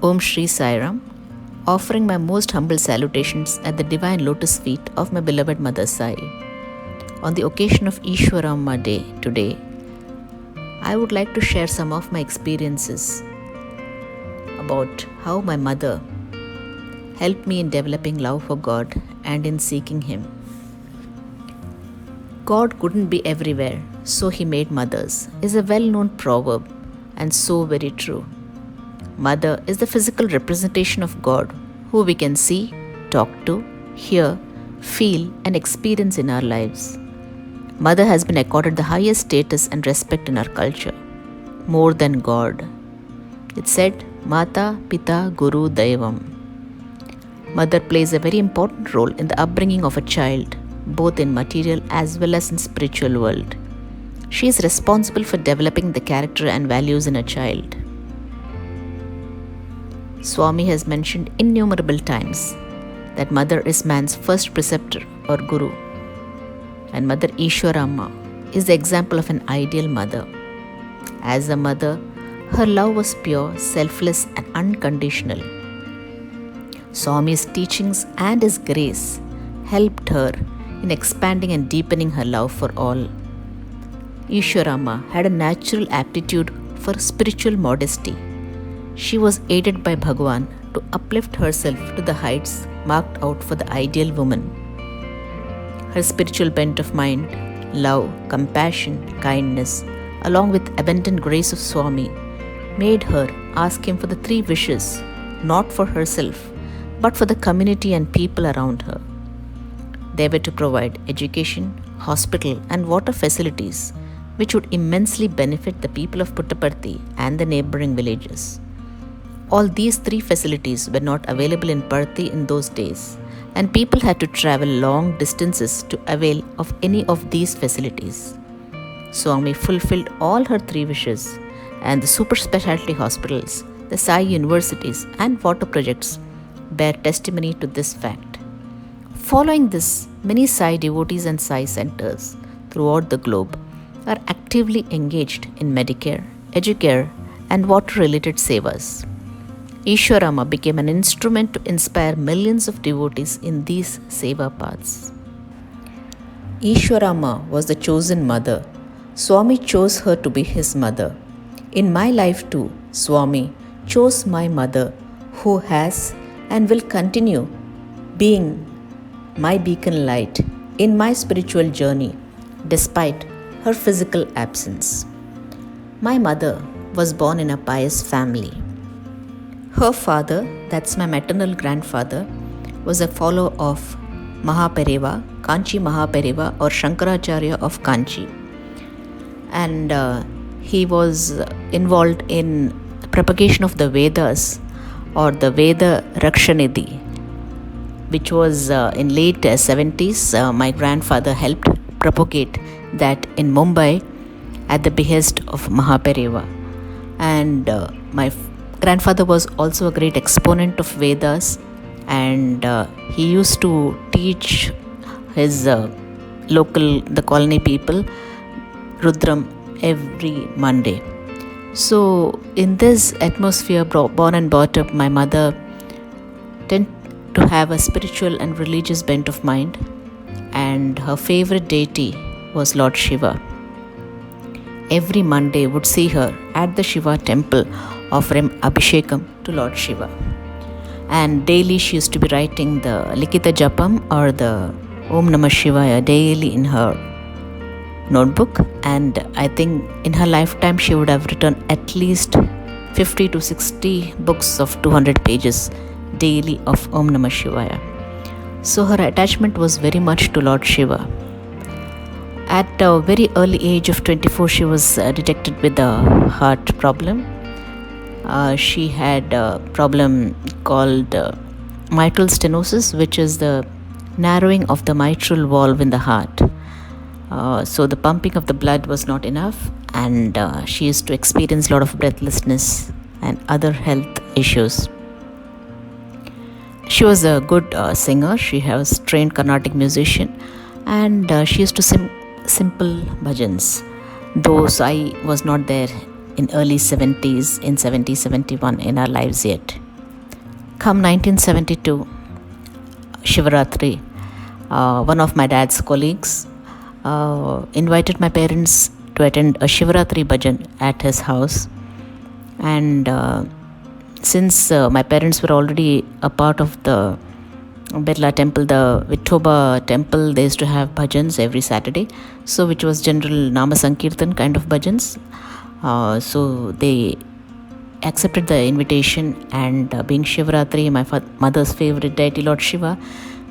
Om Shri Sai Ram, offering my most humble salutations at the divine lotus feet of my beloved Mother Sai. On the occasion of Ishwaramma Day today, I would like to share some of my experiences about how my mother helped me in developing love for God and in seeking Him. God couldn't be everywhere, so He made mothers, is a well-known proverb and so very true. Mother is the physical representation of God, who we can see, talk to, hear, feel and experience in our lives. Mother has been accorded the highest status and respect in our culture, more than God. It's said, Mata, Pita, Guru, Daivam. Mother plays a very important role in the upbringing of a child, both in material as well as in spiritual world. She is responsible for developing the character and values in a child. Swami has mentioned innumerable times that mother is man's first preceptor or guru, and Mother Ishwaramma is the example of an ideal mother. As a mother, her love was pure, selfless and unconditional. Swami's teachings and his grace helped her in expanding and deepening her love for all. Ishwaramma had a natural aptitude for spiritual modesty. She was aided by Bhagwan to uplift herself to the heights marked out for the ideal woman. Her spiritual bent of mind, love, compassion, kindness, along with abundant grace of Swami, made her ask him for the three wishes, not for herself, but for the community and people around her. They were to provide education, hospital and water facilities, which would immensely benefit the people of Puttaparthi and the neighboring villages. All these three facilities were not available in Parthi in those days, and people had to travel long distances to avail of any of these facilities. Swami fulfilled all her three wishes, and the super specialty hospitals, the Sai universities and water projects bear testimony to this fact. Following this, many Sai devotees and Sai centers throughout the globe are actively engaged in Medicare, Educare and water-related sevas. Ishwaramma became an instrument to inspire millions of devotees in these seva paths. Ishwaramma was the chosen mother. Swami chose her to be his mother. In my life too, Swami chose my mother, who has and will continue being my beacon light in my spiritual journey despite her physical absence. My mother was born in a pious family. Her father, that's my maternal grandfather, was a follower of Mahapereva, Kanchi Mahapereva or Shankaracharya of Kanchi. And he was involved in propagation of the Vedas or the Veda Rakshanidhi, which was in late 70s. My grandfather helped propagate that in Mumbai at the behest of Mahapereva. And my grandfather was also a great exponent of Vedas, and he used to teach his the colony people, Rudram every Monday. So in this atmosphere, born and brought up, my mother tended to have a spiritual and religious bent of mind, and her favorite deity was Lord Shiva. Every Monday would see her at the Shiva temple offering Abhishekam to Lord Shiva. And daily she used to be writing the Likita Japam or the Om Namah Shivaya daily in her notebook, and I think in her lifetime she would have written at least 50 to 60 books of 200 pages daily of Om Namah Shivaya. So her attachment was very much to Lord Shiva. At a very early age of 24, she was detected with a heart problem. She had a problem called mitral stenosis, which is the narrowing of the mitral valve in the heart. So the pumping of the blood was not enough, and she used to experience a lot of breathlessness and other health issues. She was a good singer. She was trained Carnatic musician, and she used to sing simple bhajans, though Sai was not there in early 70s, in 70, 71 in our lives yet. Come 1972, Shivaratri, one of my dad's colleagues invited my parents to attend a Shivaratri bhajan at his house. And since my parents were already a part of the Birla temple, the Vithoba temple, they used to have bhajans every Saturday, so which was general Nama Sankirtan kind of bhajans. So they accepted the invitation, and being Shivaratri, my mother's favorite deity, Lord Shiva,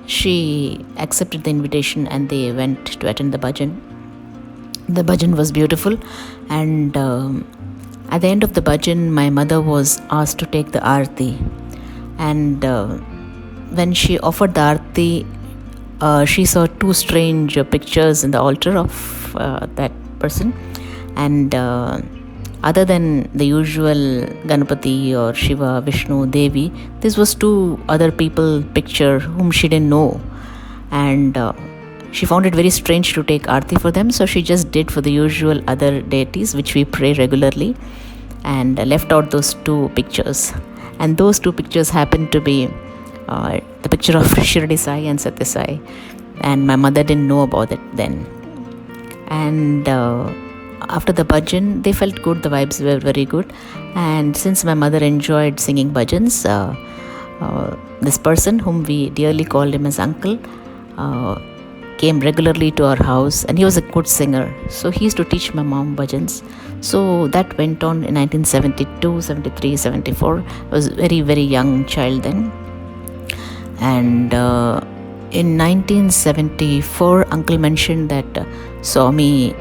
she accepted the invitation and they went to attend the bhajan. The bhajan was beautiful, and at the end of the bhajan, my mother was asked to take the aarti. And when she offered the aarti, she saw two strange pictures in the altar of that person. And other than the usual Ganapati or Shiva, Vishnu, Devi, this was two other people picture whom she didn't know. And she found it very strange to take aarti for them, so she just did for the usual other deities which we pray regularly, and left out those two pictures. And those two pictures happened to be the picture of Shirdi Sai and Satya Sai, and my mother didn't know about it then. And after the bhajan, they felt good, the vibes were very good. And since my mother enjoyed singing bhajans, this person, whom we dearly called him as uncle, came regularly to our house, and he was a good singer, so he used to teach my mom bhajans. So that went on in 1972, 73, 74. I was very, very young child then. And in 1974, uncle mentioned that Swami,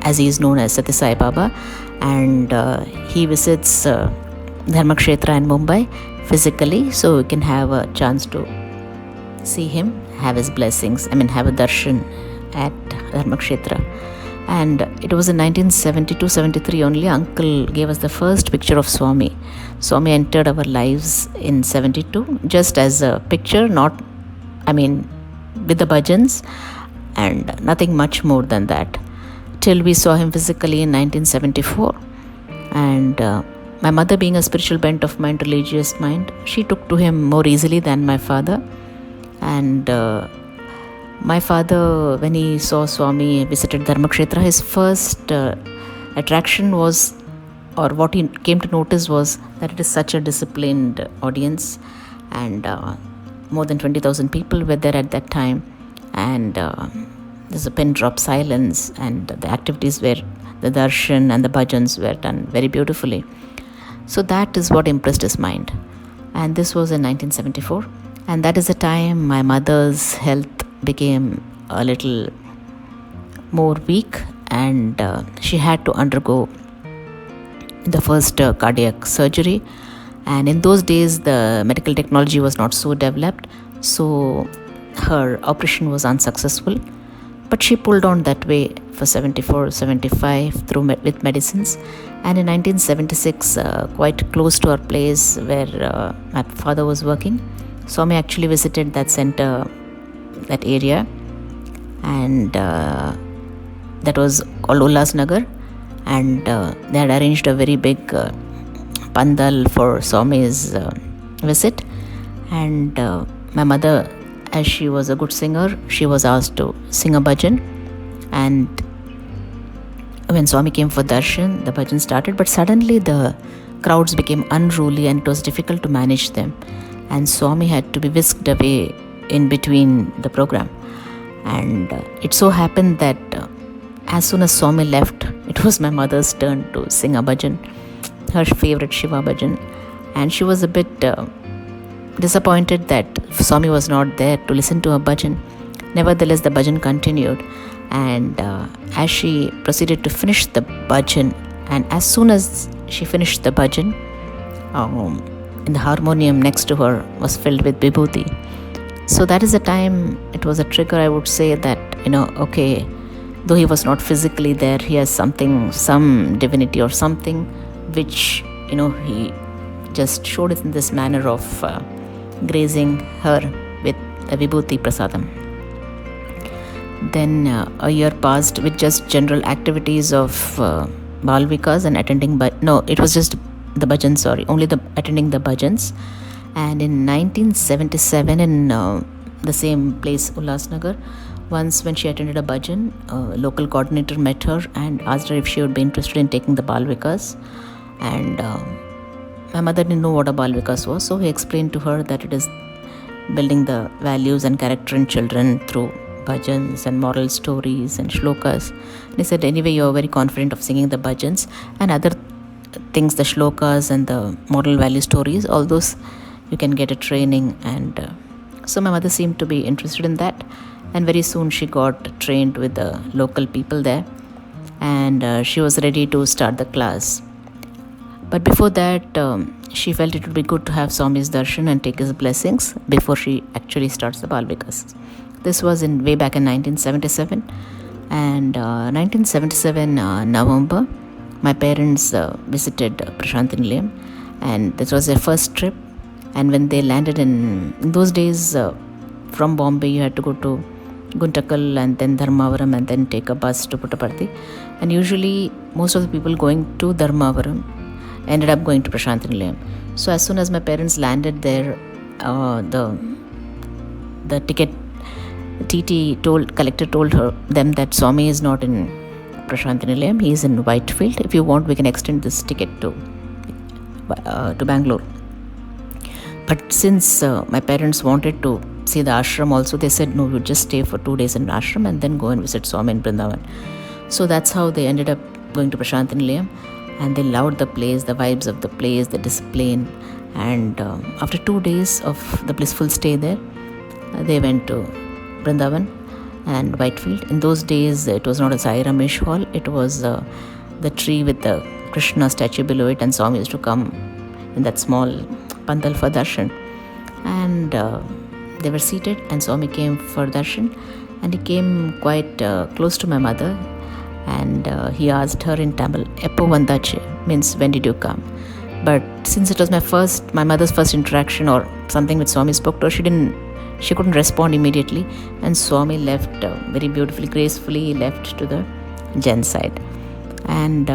as he is known as Satya Sai Baba, and he visits Dharmakshetra in Mumbai physically, so we can have a chance to see him, have his blessings, have a darshan at Dharmakshetra. And it was in 1972-73 only uncle gave us the first picture of Swami. Swami entered our lives in 72, just as a picture, not, with the bhajans, and nothing much more than that, till we saw him physically in 1974. And my mother, being a spiritual bent of mind, religious mind, she took to him more easily than my father. And my father, when he saw Swami, visited Dharmakshetra, his first attraction was, or what he came to notice was, that it is such a disciplined audience, and more than 20,000 people were there at that time, and there's a pin drop silence, and the activities were, the darshan and the bhajans were done very beautifully. So that is what impressed his mind. And this was in 1974, and that is the time my mother's health became a little more weak, and she had to undergo the first cardiac surgery. And in those days the medical technology was not so developed, so her operation was unsuccessful, but she pulled on that way for 74-75 through with medicines. And in 1976, quite close to our place where my father was working, Swami actually visited that center, that area, and that was called Ullas Nagar, and they had arranged a very big pandal for Swami's visit. And my mother, as she was a good singer, she was asked to sing a bhajan. And when Swami came for darshan, the bhajan started, but suddenly the crowds became unruly and it was difficult to manage them, and Swami had to be whisked away in between the program. And it so happened that as soon as Swami left, it was my mother's turn to sing a bhajan, her favorite Shiva bhajan. And she was a bit disappointed that Swami was not there to listen to her bhajan. Nevertheless, the bhajan continued, and as she proceeded to finish the bhajan, and as soon as she finished the bhajan, in the harmonium next to her was filled with vibhuti. So that is the time, it was a trigger, I would say, that, okay, though he was not physically there, he has something, some divinity or something, which, he just showed it in this manner of grazing her with a vibhuti prasadam. Then a year passed with just general activities of Balvikas and attending, it was just the bhajans, only the attending the bhajans. And in 1977, in the same place, Ulhasnagar, once when she attended a bhajan, local coordinator met her and asked her if she would be interested in taking the Bal Vikas. And my mother didn't know what a Bal Vikas was, so he explained to her that it is building the values and character in children through bhajans and moral stories and shlokas. And he said, anyway, you're very confident of singing the bhajans and other things, the shlokas and the moral value stories, all those you can get a training. And so my mother seemed to be interested in that, and very soon she got trained with the local people there, and she was ready to start the class. But before that, she felt it would be good to have Swami's darshan and take his blessings before she actually starts the Bal Vikas. This was way back in 1977. And 1977 November, my parents visited Prashanthi Nilayam, and this was their first trip. And when they landed in those days, from Bombay, you had to go to Guntakal and then Dharmavaram and then take a bus to Puttaparthi. And usually, most of the people going to Dharmavaram ended up going to Prashanthi Nilayam. So as soon as my parents landed there, the ticket collector told them that Swami is not in Prashanthi Nilayam, he is in Whitefield. If you want, we can extend this ticket to Bangalore. But since my parents wanted to see the ashram also, they said no, we'll just stay for 2 days in ashram and then go and visit Swami in Vrindavan. So that's how they ended up going to Prashanthi Nilayam, and they loved the place, the vibes of the place, the discipline. And after 2 days of the blissful stay there, they went to Vrindavan and Whitefield. In those days, it was not a Sai Ramesh hall, it was the tree with the Krishna statue below it, and Swami used to come in that small pandal for darshan. And they were seated, and Swami came for darshan, and he came quite close to my mother, and he asked her in Tamil, "Eppo vandache?" means when did you come? But since it was my mother's first interaction or something with Swami spoke to her, she couldn't respond immediately, and Swami left very beautifully, gracefully left to the gen side. And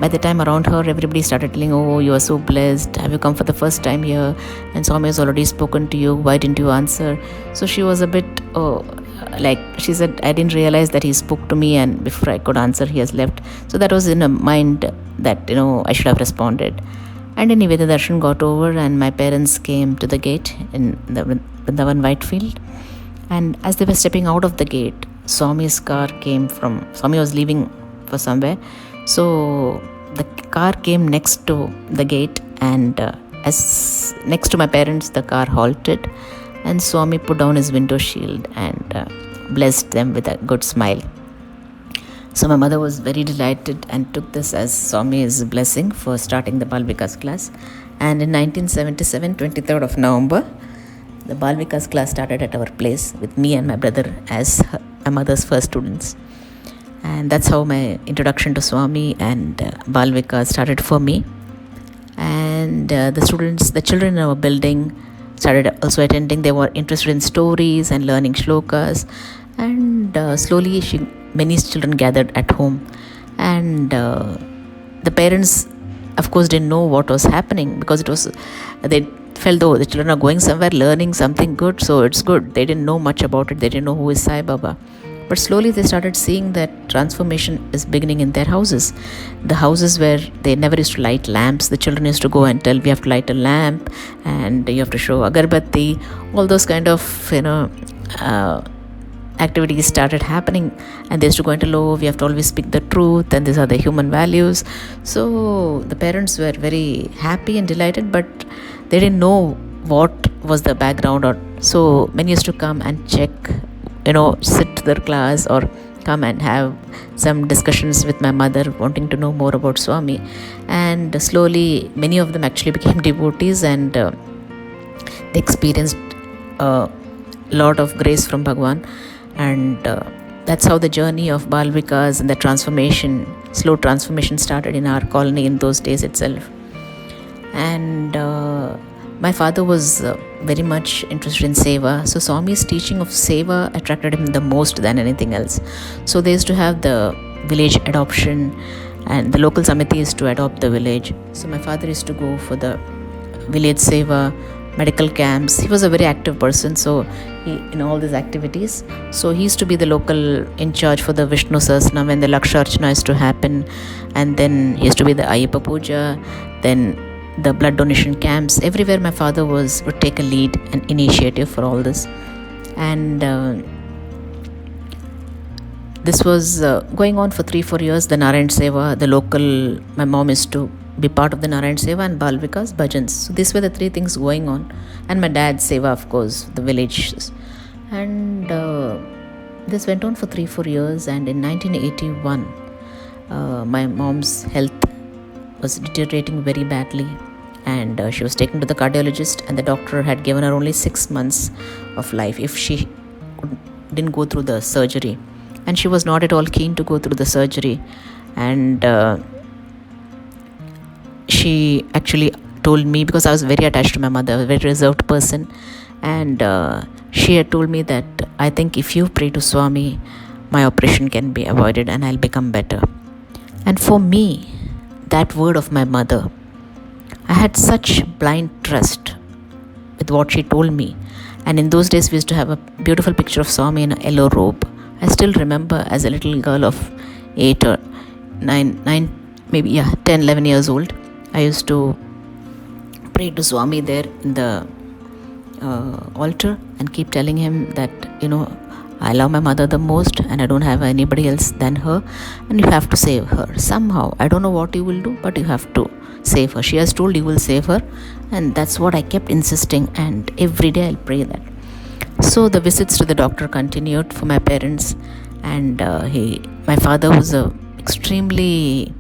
by the time around her, everybody started telling, "Oh, you are so blessed. Have you come for the first time here? And Swami has already spoken to you. Why didn't you answer?" So she was a bit, she said, "I didn't realize that he spoke to me, and before I could answer, he has left." So that was in her mind that, I should have responded. And anyway, the darshan got over, and my parents came to the gate in the Vrindavan Whitefield. And as they were stepping out of the gate, Swami's car Swami was leaving for somewhere. So the car came next to the gate, and as next to my parents, the car halted, and Swami put down his window shield and blessed them with a good smile. So my mother was very delighted and took this as Swami's blessing for starting the Bal Vikas class. And in 1977, 23rd of November, the Bal Vikas class started at our place with me and my brother as my mother's first students. And that's how my introduction to Swami and Bal Vikas started for me. And the children in our building started also attending. They were interested in stories and learning shlokas. And slowly many children gathered at home. And the parents, of course, didn't know what was happening, because they felt, though the children are going somewhere, learning something good, so it's good. They didn't know much about it. They didn't know who is Sai Baba. But slowly they started seeing that transformation is beginning in their houses. The houses where they never used to light lamps, the children used to go and tell, we have to light a lamp, and you have to show agarbatti. All those kind of activities started happening, and they used to go into we have to always speak the truth, and these are the human values. So the parents were very happy and delighted, but they didn't know what was the background. Or so many used to come and check, sit to their class or come and have some discussions with my mother, wanting to know more about Swami. And slowly many of them actually became devotees, and they experienced a lot of grace from Bhagwan. And that's how the journey of Bal Vikas and the slow transformation started in our colony in those days itself. And my father was very much interested in Seva. So Swami's teaching of Seva attracted him the most than anything else. So they used to have the village adoption, and the local samiti used to adopt the village. So my father used to go for the village Seva medical camps. He was a very active person, so he in all these activities. So he used to be the local in charge for the Vishnu Sahasranam when the Laksharchana used to happen, and then he used to be the Ayyappa Puja, then the blood donation camps. Everywhere my father would take a lead and initiative for all this. And this was going on for 3-4 years. The Narayan Seva, the local, my mom used to be part of the Narayan Seva and Bal Vikas bhajans. So these were the 3 things going on. And my dad's Seva, of course, the village. And this went on for 3-4 years. And in 1981, my mom's health was deteriorating very badly. And she was taken to the cardiologist, and the doctor had given her only 6 months of life if she didn't go through the surgery. And she was not at all keen to go through the surgery. And she actually told me, because I was very attached to my mother, a very reserved person, and she had told me that, I think if you pray to Swami, my operation can be avoided and I'll become better. And for me, that word of my mother, I had such blind trust with what she told me. And in those days, we used to have a beautiful picture of Swami in a yellow robe. I still remember as a little girl of 8 or 9, maybe 10, 11 years old, I used to pray to Swami there in the altar and keep telling him that, I love my mother the most and I don't have anybody else than her, and you have to save her somehow. I don't know what you will do, but you have to save her. She has told you will save her, and that's what I kept insisting, and every day I'll pray that. So the visits to the doctor continued for my parents, and my father was a extremely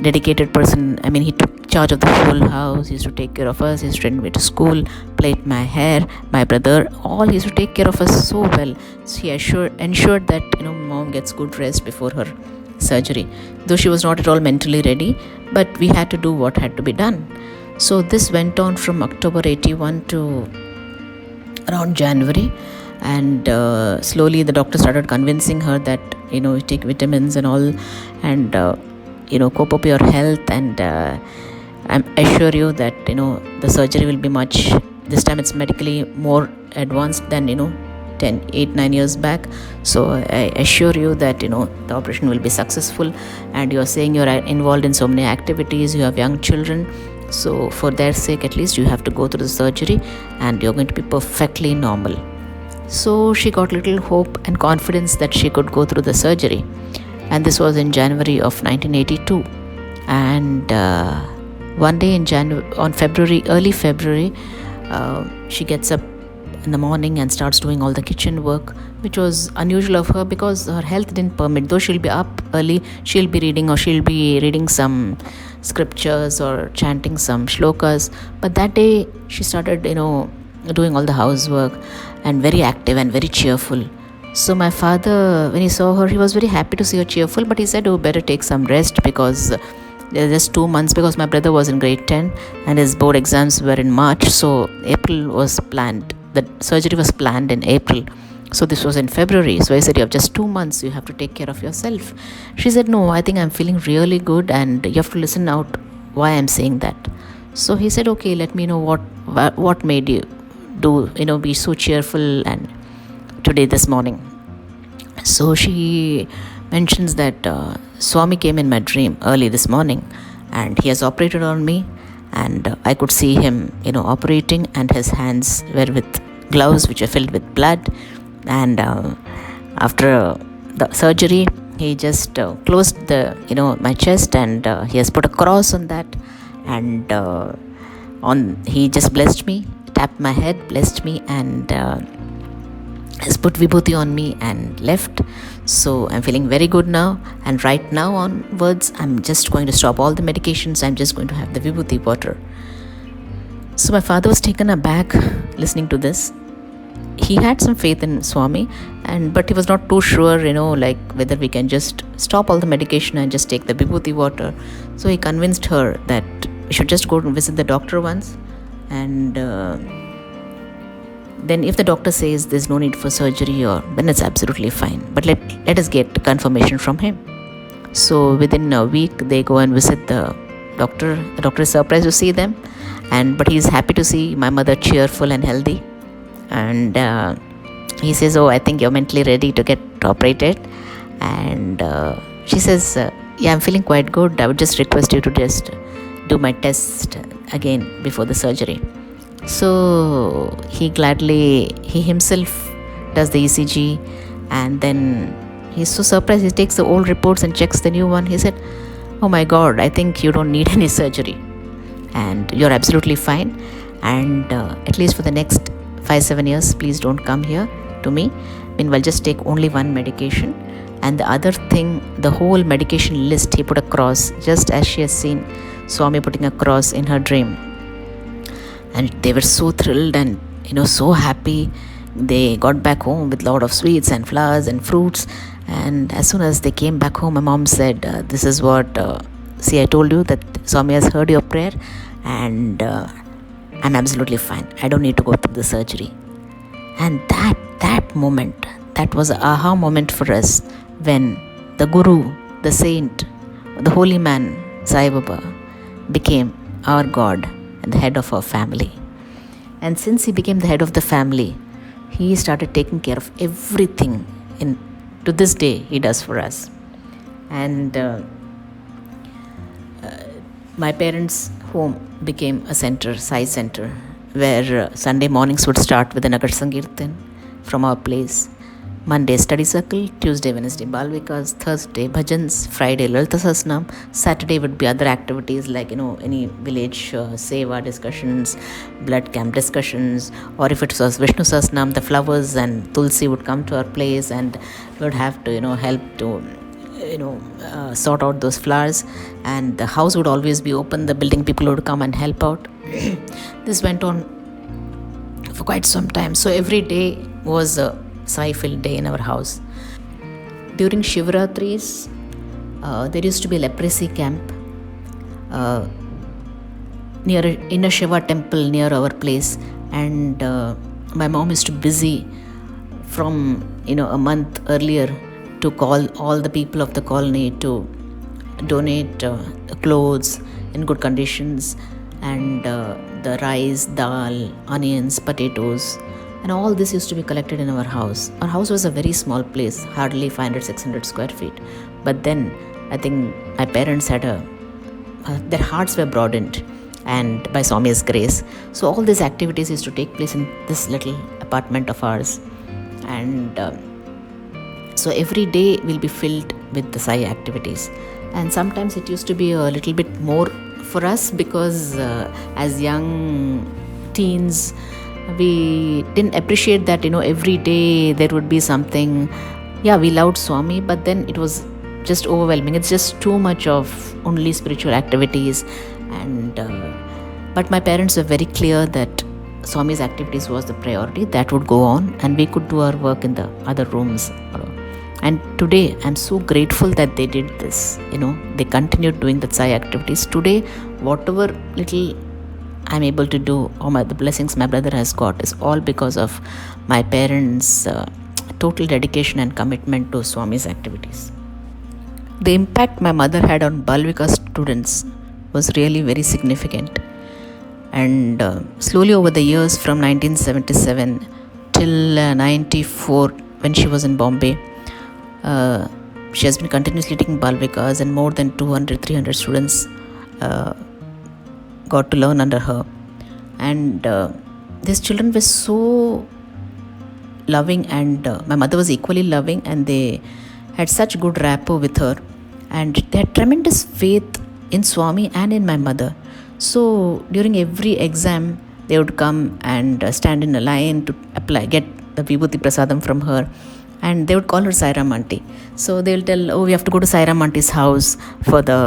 dedicated person. I mean, he took charge of the whole house. He used to take care of us. He used to send me to school, plait my hair, my brother, all. He used to take care of us so well. So he ensured that mom gets good rest before her surgery, though she was not at all mentally ready, but we had to do what had to be done. So this went on from October 81 to around January, and slowly the doctor started convincing her that you take vitamins and all, and cope up your health, and I assure you that the surgery will be much, this time it's medically more advanced than 8-9 years back. So I assure you that the operation will be successful, and you're saying you're involved in so many activities, you have young children, so for their sake at least you have to go through the surgery and you're going to be perfectly normal. So she got little hope and confidence that she could go through the surgery, and this was in January of 1982. And one day in early February, she gets up in the morning and starts doing all the kitchen work, which was unusual of her because her health didn't permit. Though she'll be up early, she'll be reading some scriptures or chanting some shlokas. But that day she started, doing all the housework, and very active and very cheerful. So my father, when he saw her, he was very happy to see her cheerful, but he said, better take some rest because there's just 2 months, because my brother was in grade 10 and his board exams were in March. So April was planned. The surgery was planned in April. So this was in February. So I said, you have just 2 months. You have to take care of yourself. She said, no, I think I'm feeling really good and you have to listen out why I'm saying that. So he said, okay, let me know what made you be so cheerful and this morning. So she mentions that Swami came in my dream early this morning and he has operated on me, and I could see him operating, and his hands were with gloves which are filled with blood, and after the surgery he just closed my chest, and he has put a cross on that, and he just blessed me, tapped my head, blessed me, and has put vibhuti on me and left. So I'm feeling very good now, and right now onwards I'm just going to stop all the medications. I'm just going to have the vibhuti water. So my father was taken aback listening to this. He had some faith in Swami, but he was not too sure whether we can just stop all the medication and just take the vibhuti water. So he convinced her that we should just go and visit the doctor once, and then if the doctor says there's no need for surgery, then it's absolutely fine. But let us get confirmation from him. So within a week, they go and visit the The doctor is surprised to see them, but he is happy to see my mother cheerful and healthy. And he says, "Oh, I think you're mentally ready to get operated." And she says, "Yeah, I'm feeling quite good. I would just request you to just do my test again before the surgery." So he himself does the ECG, and then he's so surprised. He takes the old reports and checks the new one. He said, "Oh my God, I think you don't need any surgery, and you're absolutely fine. And at least for the next 5-7 years, please don't come here to me. Meanwhile, just take only one medication." And the other thing, the whole medication list he put a cross, just as she has seen Swami putting a cross in her dream. And they were so thrilled and so happy. They got back home with a lot of sweets and flowers and fruits. And as soon as they came back home, my mom said, "This is what, see, I told you that Swami has heard your prayer, and I'm absolutely fine. I don't need to go through the surgery." And that moment, that was an aha moment for us, when the Guru, the saint, the holy man, Sai Baba, became our God and the head of our family. And since he became the head of the family, he started taking care of everything. To this day, he does for us. And my parents' home became a center, Sai Center, where Sunday mornings would start with the Nagar Sankirtan from our place. Monday, study circle. Tuesday, Wednesday, Balvikas. Thursday, bhajans. Friday, Lalita Sasnam. Saturday would be other activities like, any village seva discussions, blood camp discussions, or if it was Vishnu Sasnam, the flowers and Tulsi would come to our place, and we would have to, help to, sort out those flowers. And the house would always be open. The building people would come and help out. This went on for quite some time. So every day was a Sai-filled day in our house. During Shivratris, there used to be a leprosy camp in a Shiva temple near our place, and my mom used to be busy from a month earlier to call all the people of the colony to donate clothes in good conditions, and the rice, dal, onions, potatoes, and all this used to be collected in our house. Our house was a very small place, hardly 500-600 square feet. But then I think my parents had their hearts were broadened, and by Swami's grace. So all these activities used to take place in this little apartment of ours. And so every day will be filled with the Sai activities. And sometimes it used to be a little bit more for us, because as young teens, we didn't appreciate that every day there would be something. Yeah, we loved Swami, but then it was just overwhelming. It's just too much of only spiritual activities. And but my parents were very clear that Swami's activities was the priority. That would go on, and we could do our work in the other rooms. And today I'm so grateful that they did this. They continued doing the Sai activities. Today, whatever little I'm able to do, or the blessings my brother has got, is all because of my parents' total dedication and commitment to Swami's activities. The impact my mother had on Balvika students was really very significant. And slowly over the years, from 1977 till 94, when she was in Bombay, she has been continuously taking Balvikas, and more than 200-300 students got to learn under her. And these children were so loving, and my mother was equally loving, and they had such good rapport with her, and they had tremendous faith in Swami and in my mother. So during every exam, they would come and stand in a line to get the Vibhuti Prasadam from her, and they would call her Sai Ram Aunty. So they will tell, "Oh, we have to go to Sai Ram Auntie's house for the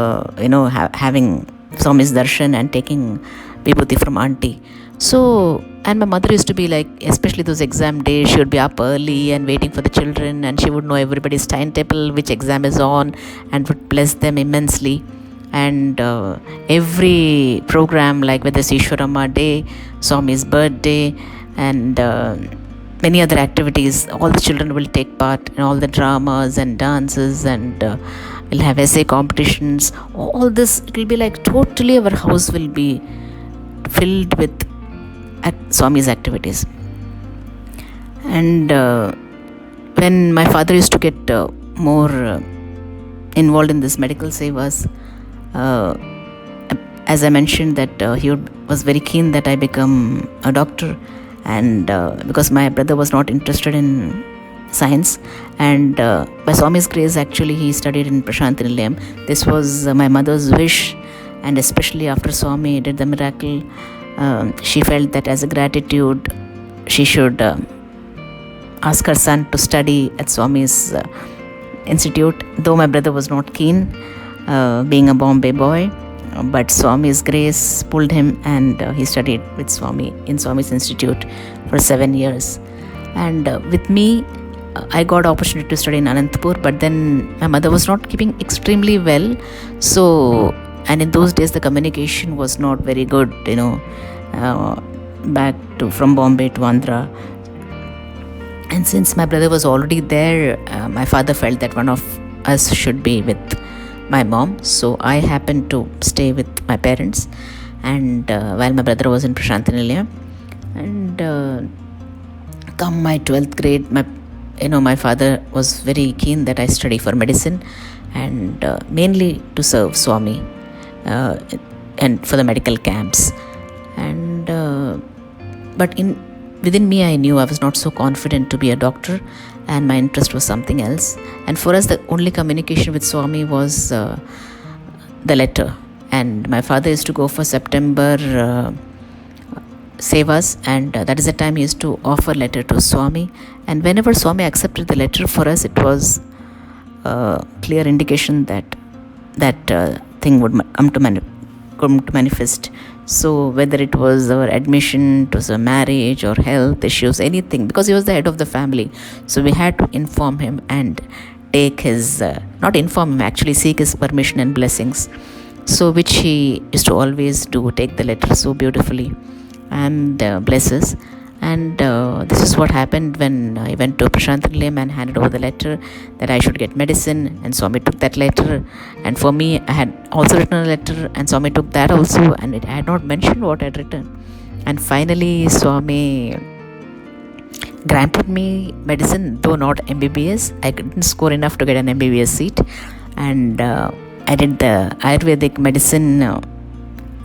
having Swami's darshan and taking Vibhuti from Auntie." So, and my mother used to be like, especially those exam days, she would be up early and waiting for the children, and she would know everybody's timetable, which exam is on, and would bless them immensely. And every program, like whether it's Ishwarama Day, Swami's birthday, and many other activities, all the children will take part in all the dramas and dances, and we'll have essay competitions, all this. It will be like totally our house will be filled with Swami's activities. And when my father used to get more involved in this medical sevas, as I mentioned that he was very keen that I become a doctor, and because my brother was not interested in science, and by Swami's grace actually he studied in Prasanthi Nilayam. This was my mother's wish, and especially after Swami did the miracle, she felt that as a gratitude she should ask her son to study at Swami's institute, though my brother was not keen, being a Bombay boy. But Swami's grace pulled him, and he studied with Swami in Swami's institute for 7 years. And with me, I got opportunity to study in Anantapur, but then my mother was not keeping extremely well. So, and in those days the communication was not very good, back to from Bombay to Andhra. And since my brother was already there, my father felt that one of us should be with my mom. So I happened to stay with my parents, and while my brother was in Prasanthi Nilayam. And come my 12th grade, my father was very keen that I study for medicine, and mainly to serve Swami and for the medical camps. And but within me I knew I was not so confident to be a doctor, and my interest was something else. And for us the only communication with Swami was the letter, and my father used to go for September sevas, and that is the time he used to offer letter to Swami. And whenever Swami accepted the letter, for us it was a clear indication that thing would come to manifest. So whether it was our admission, it was a marriage or health issues, anything, because he was the head of the family, so we had to inform him and take his not inform him, actually seek his permission and blessings. So which he used to always do, take the letter so beautifully and bless us. And this is what happened when I went to Prasanthi Nilayam and handed over the letter that I should get medicine, and Swami took that letter. And for me, I had also written a letter, and Swami took that also, and I had not mentioned what I had written. And finally Swami granted me medicine, though not MBBS. I couldn't score enough to get an MBBS seat, and I did the Ayurvedic medicine,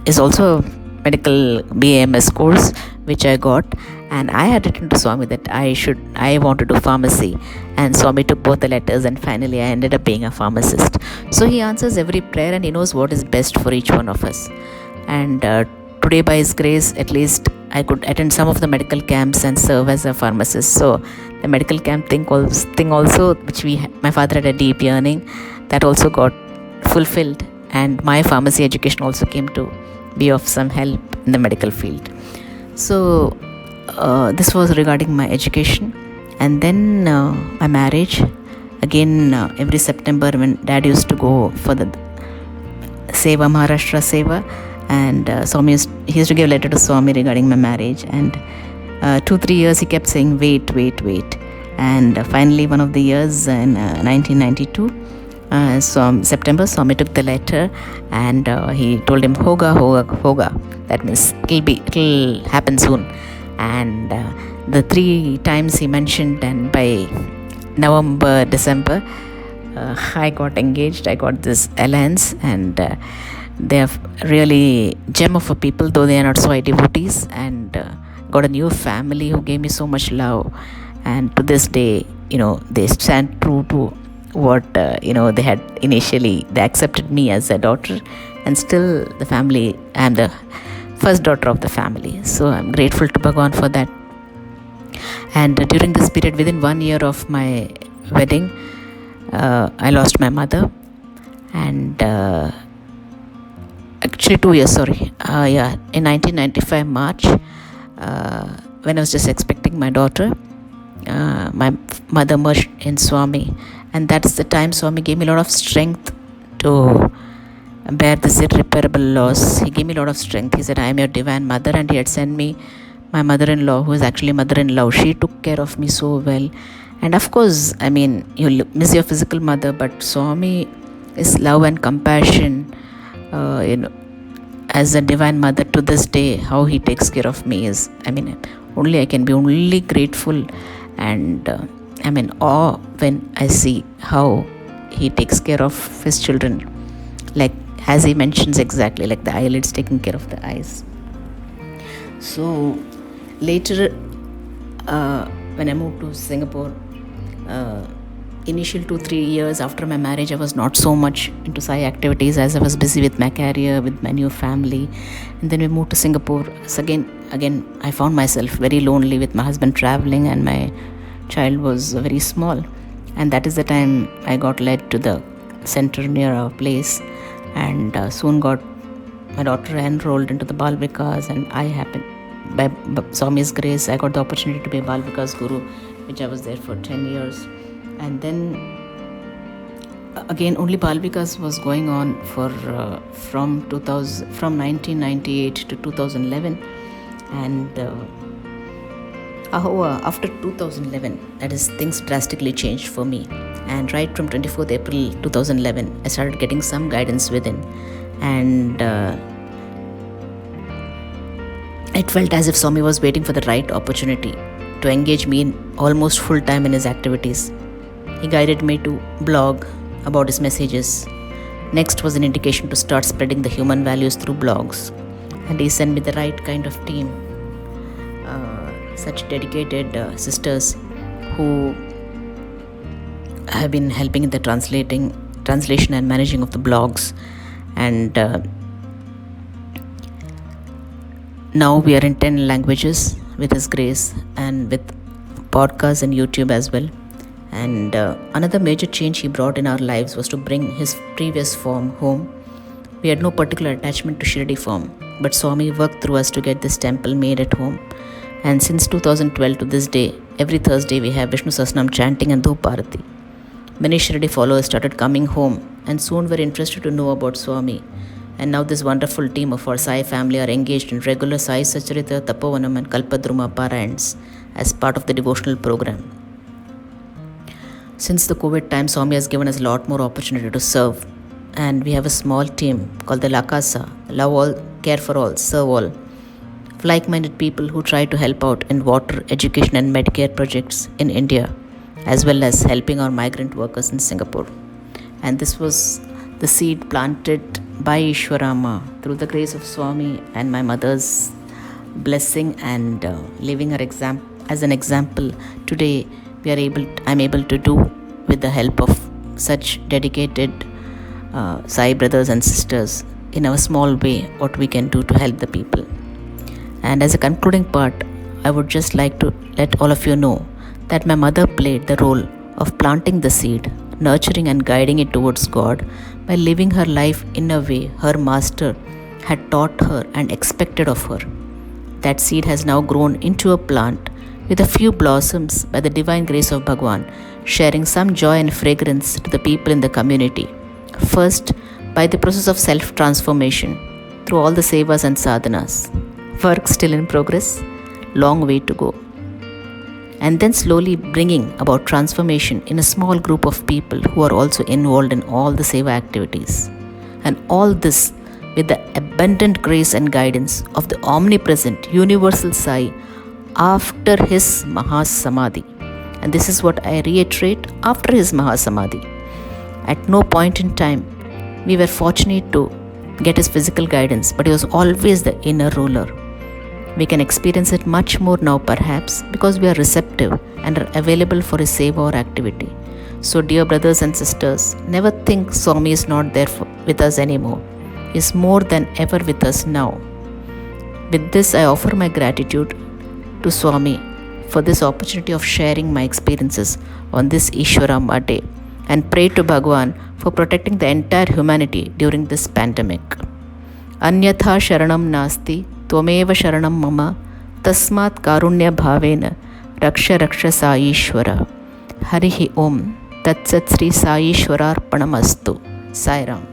is also medical BAMS course, which I got. And I had written to Swami that I want to do pharmacy, and Swami took both the letters, and finally I ended up being a pharmacist. So he answers every prayer, and he knows what is best for each one of us. And today by his grace, at least I could attend some of the medical camps and serve as a pharmacist. So the medical camp thing also, which my father had a deep yearning, that also got fulfilled, and my pharmacy education also came to be of some help in the medical field. So this was regarding my education. And then my marriage. Again, every September when Dad used to go for the Seva, Maharashtra Seva, and he used to give a letter to Swami regarding my marriage. And 2-3 years he kept saying wait. And finally one of the years in 1992, September, Swami took the letter, and he told him hoga. That means it'll happen soon. And the 3 times he mentioned, and by November, December, I got engaged. I got this alliance, and they are really gem of a people, though they are not so devotees, and got a new family who gave me so much love. And to this day, they stand true to what they had initially. They accepted me as a daughter, and still the family, I am the first daughter of the family. So I'm grateful to Bhagwan for that. And during this period, within 1 year of my wedding, I lost my mother. And actually 2 years, in 1995 March, when I was just expecting my daughter, my mother merged in Swami. And that's the time Swami gave me a lot of strength to bear this irreparable loss. He gave me a lot of strength. He said, I am your divine mother. And he had sent me my mother-in-law, who is actually mother-in-law. She took care of me so well. And of course, you miss your physical mother, but Swami His love and compassion, as a divine mother to this day, how he takes care of me is, I can be only grateful, and I'm in awe when I see how he takes care of his children, like as he mentions exactly, like the eyelids taking care of the eyes. So later, when I moved to Singapore, initial 2-3 years after my marriage, I was not so much into Sai activities, as I was busy with my career, with my new family. And then we moved to Singapore. So again I found myself very lonely with my husband traveling, and my child was very small. And that is the time I got led to the center near our place, and soon got my daughter enrolled into the Bal Vikas, and I happened, by Swami's grace, I got the opportunity to be a Bal Vikas Guru, which I was there for 10 years. And then again, only Bal Vikas was going on for from 1998 to 2011. And after 2011, that is, things drastically changed for me. And right from 24th April 2011, I started getting some guidance within, and it felt as if Swami was waiting for the right opportunity to engage me in almost full time in his activities. He guided me to blog about his messages. Next was an indication to start spreading the human values through blogs. And he sent me the right kind of team, such dedicated sisters who have been helping in the translation and managing of the blogs. And now we are in 10 languages with his grace, and with podcasts and YouTube as well. And another major change he brought in our lives was to bring his previous form home. We had no particular attachment to Shirdi form, but Swami worked through us to get this temple made at home. And since 2012 to this day, every Thursday we have Vishnu Sahasranam chanting and Dhoop Aarati. Many Shirdi followers started coming home, and soon were interested to know about Swami. And now this wonderful team of our Sai family are engaged in regular Sai Sacharita, Tapovanam and Kalpadruma Parayans as part of the devotional program. Since the COVID time, Swami has given us a lot more opportunity to serve, and we have a small team called the Lakasa, Love All, Care for All, Serve All, of like-minded people who try to help out in water, education and Medicare projects in India, as well as helping our migrant workers in Singapore. And this was the seed planted by Ishwarama through the grace of Swami and my mother's blessing, and living her as an example. Today I'm able to do, with the help of such dedicated Sai brothers and sisters, in our small way, what we can do to help the people. And as a concluding part, I would just like to let all of you know that my mother played the role of planting the seed, nurturing and guiding it towards God by living her life in a way her master had taught her and expected of her. That seed has now grown into a plant with a few blossoms by the divine grace of Bhagwan, sharing some joy and fragrance to the people in the community. First, by the process of self-transformation through all the sevas and sadhanas. Work still in progress, long way to go. And then slowly bringing about transformation in a small group of people who are also involved in all the seva activities. And all this with the abundant grace and guidance of the omnipresent universal Sai after his Mahasamadhi. And this is what I reiterate, after his Mahasamadhi. At no point in time we were fortunate to get his physical guidance, but he was always the inner ruler. We can experience it much more now, perhaps, because we are receptive and are available for his seva or activity. So dear brothers and sisters, never think Swami is not there with us anymore. He is more than ever with us now. With this, I offer my gratitude to Swami for this opportunity of sharing my experiences on this Ishwarama Day, and pray to Bhagwan for protecting the entire humanity during this pandemic. Anyatha sharanam nasti, tvameva sharanam mama, tasmat karunya bhavena, raksha raksha Saishwara. Harihi Om, Tat Sat Sri Saishwararpanamastu. Sai Ram.